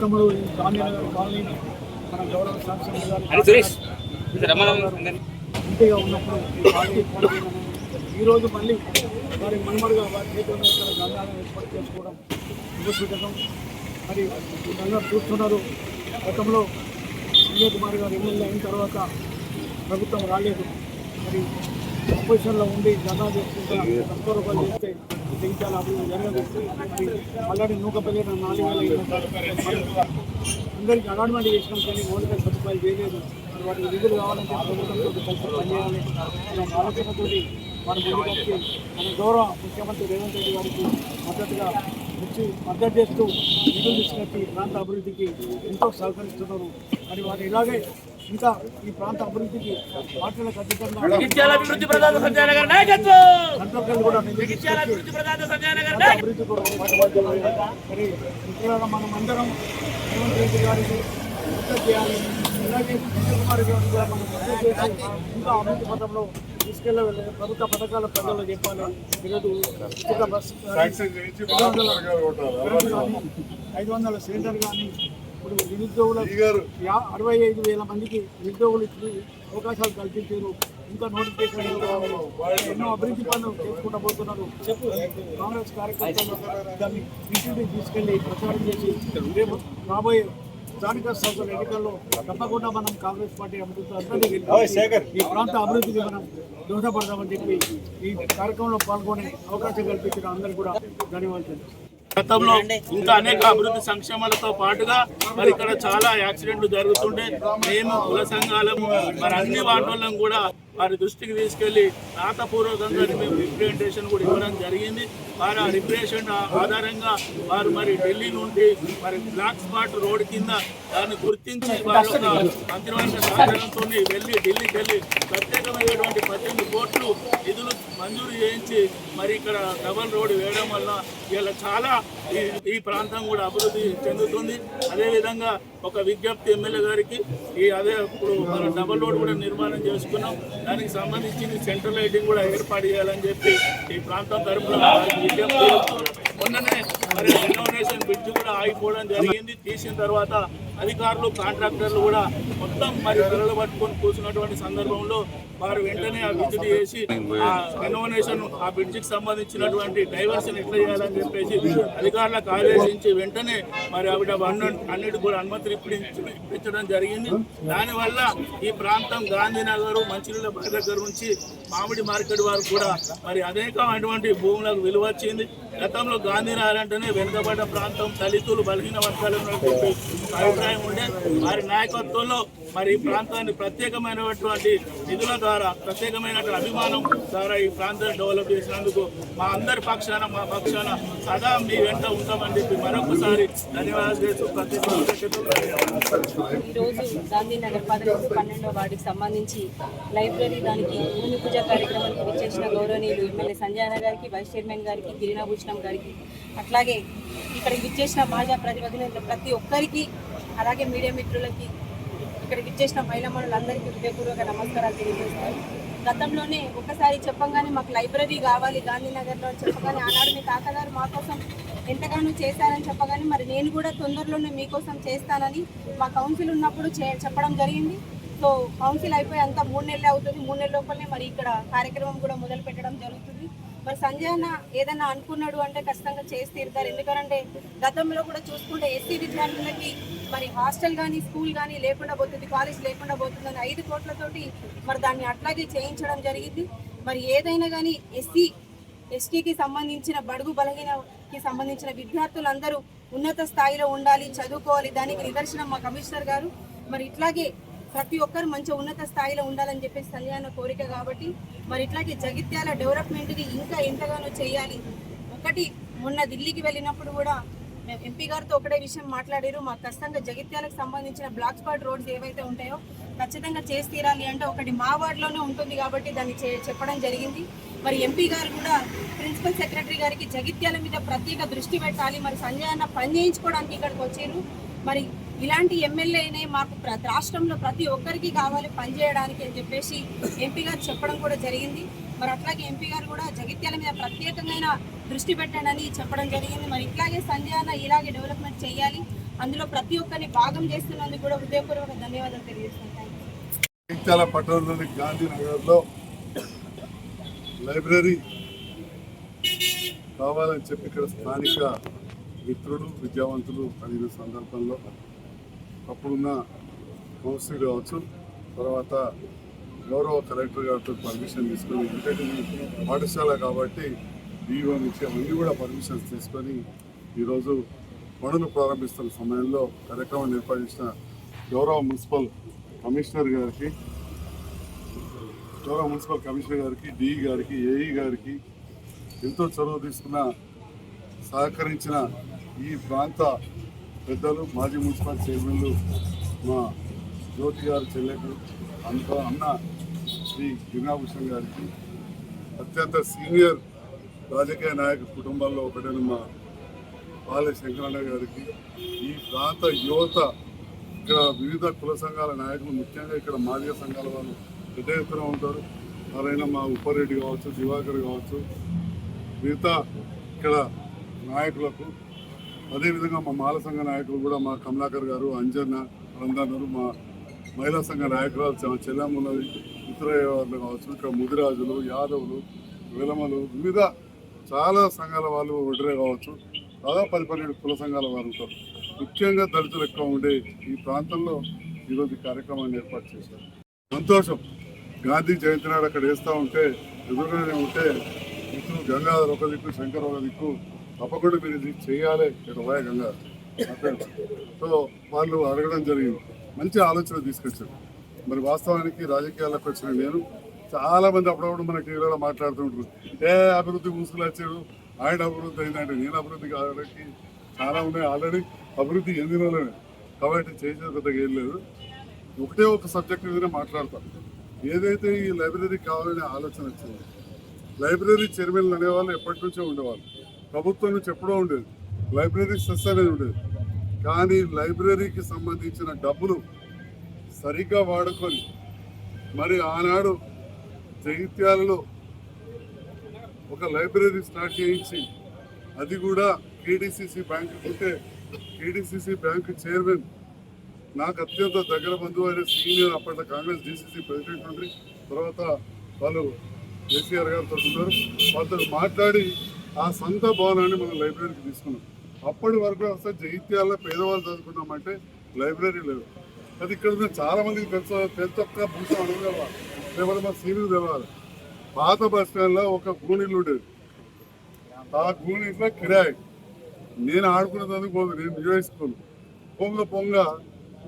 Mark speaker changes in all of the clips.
Speaker 1: గాంధీనగర్ కాలనీని మన గౌరవ శాసనసభ్యులు ఇంటిగా ఉన్నప్పుడు ఈరోజు మళ్ళీ వారి మనుమరుగా వారి చేతుల్లో గ్రంథాలను ఏర్పాటు చేసుకోవడం శుభసూచకం. మరి అందరూ చూస్తున్నారు, గతంలో సంజయ్ కుమార్ గారు ఎమ్మెల్యే అయిన తర్వాత ప్రభుత్వం రాలేదు. మరి అపోజిషన్లో ఉండి గదా చేసుకుంటా తక్కువ రూపాయలు చేస్తే జగిత్యాల అభివృద్ధి జరగదు. ఆల్రెడీ నూకపల్లి 4,000 అందరికీ అలాట్మెంట్ చేసినాం, కానీ మౌలిక సదుపాయాలు చేయలేదు. మరి వాటికి నిధులు కావాలంటే ప్రభుత్వంతో కలిసి పనిచేయాలి అనే ఆలోచనతో వారి ముందుకొచ్చి మన గౌరవ ముఖ్యమంత్రి రేవంత్ రెడ్డి గారికి మద్దతుగా వచ్చి మద్దతు చేస్తూ నిధులు తీసుకొచ్చి ప్రాంత అభివృద్ధికి ఎంతో సహకరిస్తున్నారు. మరి వారు ఇలాగే ఇంకా ఈ ప్రాంత అభివృద్ధికి పార్టీలకు అతీతంగా అభివృద్ధి కూడా మరి మిత్రులారా, మనం అందరం రేవంత్ రెడ్డి గారికి మద్దతు చేయాలి. అలాగే కుమార్ గారు కూడా మనం మద్దతు చేసి ఇంకా అభివృద్ధి పథంలో తీసుకెళ్ళి ప్రభుత్వ పథకాల ప్రజల్లో చెప్పాలి. ఈరోజు ఉచిత బస్ 500 సిలిండర్ కానీ ఇప్పుడు నిరుద్యోగులకు 65,000 మందికి నిరుద్యోగులు ఇచ్చి అవకాశాలు కల్పించారు. ఇంకా నోటిఫికేషన్ ఎన్నో అభివృద్ధి పనులు చేసుకుంటూ పోతున్నారు. కాంగ్రెస్ కార్యకర్తలు దాన్ని ఇంటింటికి తీసుకెళ్లి ప్రచారం చేసి రేపు రాబోయే స్థానిక సంస్థల ఎన్నికల్లో తప్పకుండా మనం కాంగ్రెస్ పార్టీ అందరినీ ఈ ప్రాంత అభివృద్ధికి మనం దోహదపడదామని చెప్పి ఈ కార్యక్రమంలో పాల్గొనే అవకాశం కల్పించిన అందరికీ కూడా ధన్యవాదాలు.
Speaker 2: గతంలో ఇంకా అనేక అభివృద్ధి సంక్షేమాలతో పాటుగా మరి ఇక్కడ చాలా యాక్సిడెంట్లు జరుగుతుండే మేము కుల సంఘాలము మరి అన్ని వార్డులను కూడా వారి దృష్టికి తీసుకెళ్లి రాతపూర్వకంగా మేము రిప్రజెంటేషన్ కూడా ఇవ్వడం జరిగింది. వారు ఆ రిప్రజెంటేషన్ ఆధారంగా వారు మరి ఢిల్లీ నుండి మరి బ్లాక్ స్పాట్ రోడ్ కింద దాన్ని గుర్తించి వారు మంత్రివర్గ సహకారంతో వెళ్ళి ఢిల్లీకి వెళ్ళి ప్రత్యేకమైనటువంటి 18 కోట్లు నిధులు మంజూరు చేయించి మరి ఇక్కడ డబల్ రోడ్ వేయడం వల్ల ఇలా చాలా ఈ ప్రాంతం కూడా అభివృద్ధి చెందుతుంది. అదేవిధంగా ఒక విజ్ఞప్తి ఎమ్మెల్యే గారికి అదే ఇప్పుడు మన డబల్ రోడ్ కూడా నిర్మాణం చేసుకున్నాం. దానికి సంబంధించి సెంట్రల్ లైటింగ్ కూడా ఏర్పాటు చేయాలని చెప్పి ఈ ప్రాంతం తరఫున విజ్ఞప్తి. మొన్ననే మరి రెనోవేషన్ బ్రిడ్జ్ కూడా ఆగిపోవడం జరిగింది. తీసిన తర్వాత అధికారులు కాంట్రాక్టర్లు కూడా మొత్తం మరి పిల్లలు పట్టుకొని కూర్చున్నటువంటి సందర్భంలో వారు వెంటనే ఆ విజిట్ చేసి ఆ రెనోవేషన్ ఆ బ్రిడ్జికి సంబంధించినటువంటి డైవర్షన్ ఎట్లా చేయాలని చెప్పేసి అధికారులకు ఆదేశించి వెంటనే మరి ఆవిడ అన్నిటి కూడా అనుమతులు ఇప్పించడం జరిగింది. దానివల్ల ఈ ప్రాంతం గాంధీనగర్ మంచినీళ్ళ దగ్గర నుంచి మామిడి మార్కెట్ వారు కూడా మరి అనేకమైనటువంటి భూములకు విలువ వచ్చింది. గతంలో గాంధీనగర్ అంటేనే వెనుకబడ్డ ప్రాంతం, దళితులు బలహీన వర్గాలు ఉన్నటువంటి అభిప్రాయం ఉండే. వారి నాయకత్వంలో మరి ఈ ప్రాంతాన్ని ప్రత్యేకమైనటువంటి నిధుల ద్వారా ప్రత్యేకమైనటువంటి అభిమానం ద్వారా ఈ ప్రాంతాన్ని డెవలప్ చేసినందుకు మా అందరి పక్షాన మా పక్షాన సదా మీ వెంట ఉంటామని చెప్పి మరొకసారి ధన్యవాదాలు చేస్తూ
Speaker 3: ఈరోజు గాంధీనగర్ 12వ వార్డుకి సంబంధించి లైబ్రరీ దానికి భూమి పూజ కార్యక్రమానికి విచ్చేసిన గౌరవనీయులు ఎమ్మెల్యే సంజయ్ అన్న గారికి, వైస్ చైర్మన్ గారికి, గిరినాభూషణం గారికి, అట్లాగే ఇక్కడికి విచ్చేసిన మాజా ప్రతినిధులు ప్రతి ఒక్కరికి, అలాగే మీడియా మిత్రులకి, ఇక్కడికి విచ్చేసిన మహిళా మనులందరికీ హృదయపూర్వక నమస్కారాలు తెలియజేస్తాను. గతంలోనే ఒకసారి చెప్పంగానే మాకు లైబ్రరీ కావాలి గాంధీనగర్లో అని చెప్పగానే ఆనాడు మీ తాతగారు మా కోసం ఎంతగానో చేశారని చెప్పగానే మరి నేను కూడా తొందరలోనే మీకోసం చేస్తానని మా కౌన్సిల్ ఉన్నప్పుడు చెప్పడం జరిగింది. సో కౌన్సిల్ అయిపోయి అంతా 3 నెలలు అవుతుంది. 3 నెలల లోపలనే మరి ఇక్కడ కార్యక్రమం కూడా మొదలు పెట్టడం జరుగుతుంది. మరి సంజయ్ అన్న ఏదైనా అనుకున్నాడు అంటే ఖచ్చితంగా చేసి తీరుతారు. ఎందుకంటే గతంలో కూడా చూసుకుంటే ఎస్సీ విద్యార్థులకి మరి హాస్టల్ కానీ స్కూల్ కానీ లేకుండా పోతుంది, కాలేజ్ లేకుండా పోతుందని 5 కోట్లతోటి మరి దాన్ని అట్లాగే చేయించడం జరిగింది. మరి ఏదైనా కానీ ఎస్టీకి సంబంధించిన బడుగు బలహీనకి సంబంధించిన విద్యార్థులందరూ ఉన్నత స్థాయిలో ఉండాలి, చదువుకోవాలి. దానికి నిదర్శనం మా కమిషనర్ గారు. మరి ఇట్లాగే ప్రతి ఒక్కరు మంచి ఉన్నత స్థాయిలో ఉండాలని చెప్పేసి సంజయ్ అన్న కోరిక. కాబట్టి మరి ఇట్లాగే జగిత్యాల డెవలప్మెంట్ని ఇంకా ఎంతగానో చేయాలి. ఒకటి మొన్న ఢిల్లీకి వెళ్ళినప్పుడు కూడా ఎంపీ గారితో ఒకటే విషయం మాట్లాడారు. మాకు ఖచ్చితంగా జగిత్యాలకు సంబంధించిన బ్లాక్ స్పాట్ రోడ్స్ ఏవైతే ఉంటాయో ఖచ్చితంగా చేసి తీరాలి అంటే ఒకటి మా వార్డులోనే ఉంటుంది కాబట్టి దాన్ని చెప్పడం జరిగింది. మరి ఎంపీ గారు కూడా ప్రిన్సిపల్ సెక్రటరీ గారికి జగిత్యాల మీద ప్రత్యేక దృష్టి పెట్టాలి, మరి సంజయ్ అన్న పని చేయించుకోవడానికి ఇక్కడికి వచ్చారు. మరి ఇలాంటి ఎమ్మెల్యేనే మాకు రాష్ట్రంలో ప్రతి ఒక్కరికి కావాలి పనిచేయడానికి అని చెప్పేసి ఎంపీ గారు చెప్పడం కూడా జరిగింది. మరి అట్లాగే ఎంపీ గారు కూడా జగిత్యాల మీద ప్రత్యేకమైన దృష్టి పెట్టండి చెప్పడం జరిగింది. మరి ఇట్లాగే సంజయ్ అన్న ఇలాగే డెవలప్మెంట్ చేయాలి. అందులో ప్రతి ఒక్కరిని భాగం చేస్తున్నందుకు కూడా హృదయపూర్వక ధన్యవాదాలు తెలియజేస్తున్నాను.
Speaker 4: జగిత్యాల పట్టణంలోని గాంధీనగర్లో లైబ్రరీ కావాలని చెప్పి ఇక్కడ స్థానిక మిత్రులు విద్యావంతులు అడిగిన సందర్భంలో అప్పుడున్న కౌన్సిల్ కావచ్చు, తర్వాత గౌరవ కలెక్టర్ గారితో పర్మిషన్ తీసుకొని, ఎందుకంటే పాఠశాల కాబట్టి డిఓ నుంచి అవన్నీ కూడా పర్మిషన్స్ తీసుకొని ఈరోజు పనులు ప్రారంభిస్తున్న సమయంలో కార్యక్రమాన్ని ఏర్పాటు గౌరవ మున్సిపల్ కమిషనర్ గారికి డిఈ గారికి ఏఈ గారికి ఎంతో చొరవ తీసుకున్న సహకరించిన ఈ ప్రాంత పెద్దలు మాజీ మున్సిపల్ చైర్మన్లు మా జ్యోతి గారు చెల్లెకు అన్న శ్రీ గిరినాభూషణ్ గారికి, అత్యంత సీనియర్ రాజకీయ నాయక కుటుంబాల్లో ఒకటైన మా పాలె శంకరన్న గారికి, ఈ ప్రాంత యువత ఇక్కడ వివిధ కుల సంఘాల నాయకులు, ముఖ్యంగా ఇక్కడ మాదిగ సంఘాల వాళ్ళు పెద్ద ఎత్తున ఉంటారు. ఎవరైనా మా ఉప్పారెడ్డి కావచ్చు, దివాకర్ కావచ్చు, మిగతా ఇక్కడ నాయకులకు, అదేవిధంగా మా మాల సంఘ నాయకులు కూడా మా కమలాకర్ గారు, అంజన్న అందరూ, మా మహిళా సంఘ నాయకురాలు చెల్లెమ్మ ఉన్నది, ఇతర వాళ్ళు కావచ్చు, ఇక్కడ ముదిరాజులు, యాదవులు, విలమలు, వివిధ చాలా సంఘాల వాళ్ళు ఒడ్రే కావచ్చు, దాదాపు 10-12 కుల సంఘాల వారు ఉంటారు. ముఖ్యంగా దళితులు ఎక్కువ ఉండే ఈ ప్రాంతంలో ఈరోజు ఈ కార్యక్రమాన్ని ఏర్పాటు చేశారు. సంతోషం. గాంధీ జయంతి నాడు అక్కడ వేస్తూ ఉంటే ఎదురుగానే ఉంటే మిత్రులు గంగాధర్ ఒక దిక్కు, శంకర్ ఒక దిక్కు, తప్పకుండా మీరు ఇది చేయాలి ఇక్కడ పోయా గంగాధర్. సో వాళ్ళు అడగడం జరిగింది, మంచి ఆలోచన తీసుకొచ్చారు. మరి వాస్తవానికి రాజకీయాలకు వచ్చిన నేను చాలామంది అప్పుడప్పుడు మన టీవీలో మాట్లాడుతుంటారు, అభివృద్ధి ముసుగులు వచ్చాడు, ఆయన అభివృద్ధి అయిందంటే నేను అభివృద్ధి కావడానికి చాలా ఉన్నాయి, ఆల్రెడీ అభివృద్ధి ఎన్నిలోనే, కాబట్టి చేసేది పెద్దగా ఏం లేదు. ఒకటే ఒక సబ్జెక్ట్ మీదనే మాట్లాడతాం. ఏదైతే ఈ లైబ్రరీ కావాలనే ఆలోచన వచ్చింది, లైబ్రరీ చైర్మన్లు అనేవాళ్ళు ఎప్పటి నుంచో ఉండేవాళ్ళు, ప్రభుత్వం నుంచి ఎప్పుడో ఉండేది, లైబ్రరీ సెస్ అనేది ఉండేది. కానీ లైబ్రరీకి సంబంధించిన డబ్బులు సరిగ్గా వాడుకొని మరి ఆనాడు జగిత్యాలలో ఒక లైబ్రరీ స్టార్ట్ చేయించి, అది కూడా కేడిసిసి బ్యాంకు ఉంటే కేడిసిసి బ్యాంకు చైర్మన్ నాకు అత్యంత దగ్గర బంధువు అయిన సీనియర్ అప్పట్లో కాంగ్రెస్ డిసిసి ప్రెసిడెంట్ ఉండి, తర్వాత వాళ్ళు కేసీఆర్ గారితో ఉన్నారు, వాళ్ళతో మాట్లాడి ఆ సొంత భవనాన్ని మనం లైబ్రరీకి తీసుకున్నాం. అప్పటి వరకు అసలు జగిత్యాలలో పేదవాళ్ళు చదువుకున్నామంటే లైబ్రరీ లేదు. అది ఇక్కడ ఉన్న చాలా మందికి తెలుసొక్క భూషం అడగలేవాలి, లేకపోతే మా సీనియర్ తెలవాలి. పాత బస్ స్టాండ్లో ఒక గూనిల్లు ఉండేది, ఆ గూనిట్లో కిరాయి. నేను ఆడుకునేందుకు పోదు, నేను యూఐ స్కూల్ పొంగ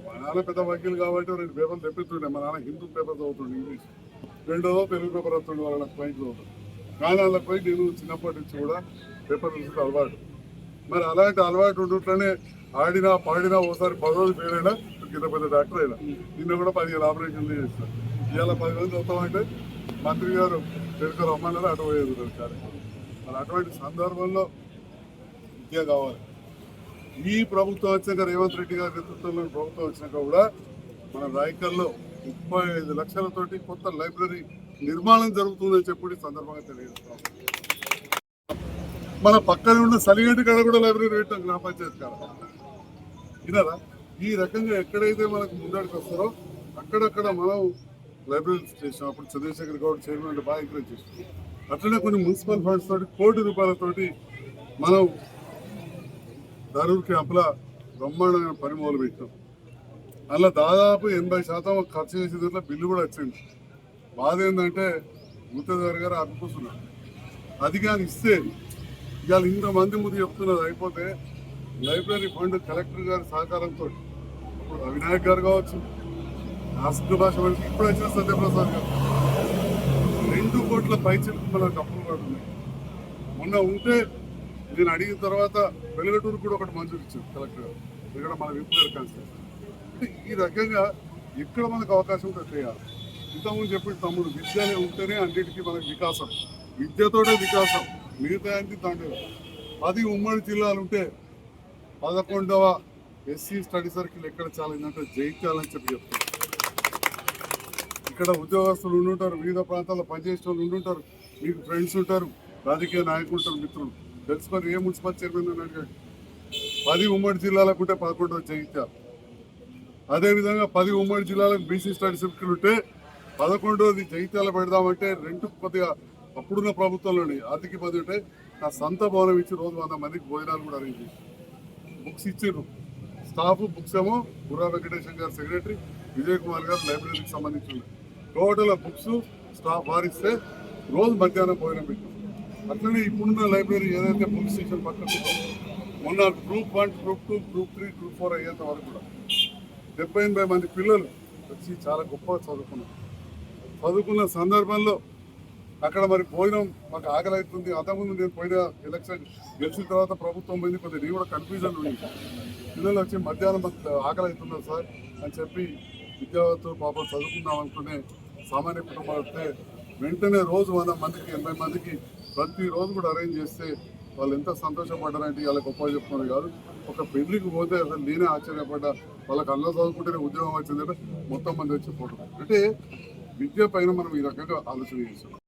Speaker 4: మా నాన్న పెద్ద వకీలు కాబట్టి 2 పేపర్లు తెప్పిస్తుండే. మా నాన్న హిందూ పేపర్ చదువుతుండే, ఇంగ్లీష్, రెండోదో తెలుగు పేపర్ వస్తుండే, వాళ్ళకి పాయింట్ చదువుతాడు. కానీ వాళ్ళకి పోయి నేను చిన్నప్పటి నుంచి కూడా పేపర్ చూసి అలవాటు. మరి అలాంటి అలవాటు ఉండట్లనే ఆడినా పాడినా ఓసారి 10 రోజులు ఫెయిల్ అయినా కింద పెద్ద డాక్టర్ అయినా. నిన్న కూడా 15 ఆపరేషన్లు చేస్తారు. ఇవాళ 10 మంది వస్తామంటే మంత్రి గారు తెలుగు రమ్మన్నారు, అటు పోయేది కార్యక్రమం. మరి అటువంటి సందర్భంలో విద్య కావాలి. ఈ ప్రభుత్వం వచ్చాక, రేవంత్ రెడ్డి గారి నేతృత్వంలో ప్రభుత్వం వచ్చినాక కూడా మన రాయకల్లో 35 లక్షలతోటి కొత్త లైబ్రరీ నిర్మాణం జరుగుతుందని చెప్పి సందర్భంగా తెలియజేస్తాం. మన పక్కన ఉన్న సలిగంటి కాడ కూడా లైబ్రరీ పెట్టాం, గ్రామ పంచాయతీ కాడ. విన్నారా? ఈ రకంగా ఎక్కడైతే మనకు ముందడికి వస్తారో అక్కడక్కడ మనం లైబ్రరీ చేసాం. అప్పుడు చంద్రశేఖర్ గౌడ్ చైర్మన్ బాగా ఎంకరేజ్ చేసాం. అట్లనే కొన్ని మున్సిపల్ ఫండ్స్ తోటి ₹1,00,00,000 మనం ధరూర్ క్యాంపులో బ్రహ్మాండమైన పని మొదలు పెట్టాం. అలా దాదాపు 80% ఖర్చు చేసే దాంట్లో బిల్లు కూడా వచ్చింది. బాధ ఏంటంటే గుత్తేదారు గారు ఆపిపోతున్నారు. అది కానీ ఇస్తే ఇవాళ ఇంతమంది ముందు చెప్తున్నది అయిపోతే లైబ్రరీ ఫండ్ కలెక్టర్ గారి సహకారంతో ఇప్పుడు అవినాయక్ గారు కావచ్చు, ఆస్క భాష వాళ్ళకి ఇప్పుడు వచ్చిన సత్యప్రసాద్ గారు 2 కోట్ల పైచలకు మన డబ్బులు కూడా ఉన్నాయి. మొన్న ఉంటే నేను అడిగిన తర్వాత వెలుగటూరు కూడా ఒకటి మంజూరు ఇచ్చారు కలెక్టర్ గారు, ఇక్కడ మన విప్లవ కాన్స్టిట్యూషన్. అంటే ఈ రకంగా ఎక్కడ మనకు అవకాశం ఉంటే చేయాలి. ఇంతకుముందు చెప్పిన తమ్ముడు విద్యనే ఉంటేనే అన్నిటికీ మనకు వికాసం, విద్యతోనే వికాసం, మిగతా అన్ని దాంట్లో 10 ఉమ్మడి జిల్లాలు ఉంటే 11వ ఎస్సీ స్టడీ సర్కిల్ ఎక్కడ చాలిందంటే జయించాలని చెప్పి చెప్తారు. ఇక్కడ ఉద్యోగస్తులు ఉండుంటారు, వివిధ ప్రాంతాల్లో పనిచేసే వాళ్ళు ఉండుంటారు, మీకు ఫ్రెండ్స్ ఉంటారు, రాజకీయ నాయకులు ఉంటారు, మిత్రులు. తెలుసుకొని ఏ మున్సిపల్ చైర్మన్ అని అడిగాడు, 10 ఉమ్మడి జిల్లాలకు ఉంటే 11వ జగిత్యాల. అదేవిధంగా 10 ఉమ్మడి జిల్లాలకు బీసీ స్టడీ సర్కిల్ ఉంటే 11వ జగిత్యాల పెడదామంటే రెంట్ కొద్దిగా అప్పుడున్న ప్రభుత్వంలోని ఆర్థిక ఇబ్బంది ఉంటే నా సొంత భవనం ఇచ్చి రోజు 100 మందికి భోజనాలు కూడా అరేంజ్ చేసి బుక్స్ ఇచ్చారు. స్టాఫ్ బుక్స్ ఏమో బుర్రా వెంకటేశ్వర గారు సెక్రటరీ, విజయ్ కుమార్ గారు లైబ్రరీకి సంబంధించి టోటల్ బుక్స్ స్టాఫ్ వారిస్తే రోజు మధ్యాహ్నం భోజనం పెట్టారు. అట్లనే ఇప్పుడున్న లైబ్రరీ ఏదైతే పోలీస్ స్టేషన్ పక్కన మొన్న గ్రూప్ 1, గ్రూప్ 2, గ్రూప్ 3, గ్రూప్ 4 అయ్యేంత వరకు కూడా 70-80 మంది పిల్లలు వచ్చి చాలా గొప్పగా చదువుకున్న సందర్భంలో అక్కడ మరి భోజనం మాకు ఆకలి అవుతుంది. అంతకుముందు నేను పోయిన ఎలక్షన్ గెలిచిన తర్వాత ప్రభుత్వం పోయింది, కొద్దిగా నేను కూడా కన్ఫ్యూజన్ ఉంది. పిల్లలు వచ్చి మధ్యాహ్నం ఆకలి అవుతున్నారు సార్ అని చెప్పి విద్యార్థులు పాపం చదువుకుందాం అనుకునే సామాన్య కుటుంబాలు వస్తే వెంటనే రోజు 100 మందికి 80 మందికి ప్రతిరోజు కూడా అరేంజ్ చేస్తే వాళ్ళు ఎంత సంతోషపడ్డారంటే వాళ్ళకి గొప్ప చెప్పుకునేది కాదు. ఒక పెళ్లికి పోతే అసలు నేనే ఆశ్చర్యపడ్డా. వాళ్ళకి అన్న చదువుకుంటేనే ఉద్యోగం వచ్చిందంటే మొత్తం మంది వచ్చి ఫోటో. అంటే విద్య పైన మనం ఈ రకంగా ఆలోచన చేస్తాం.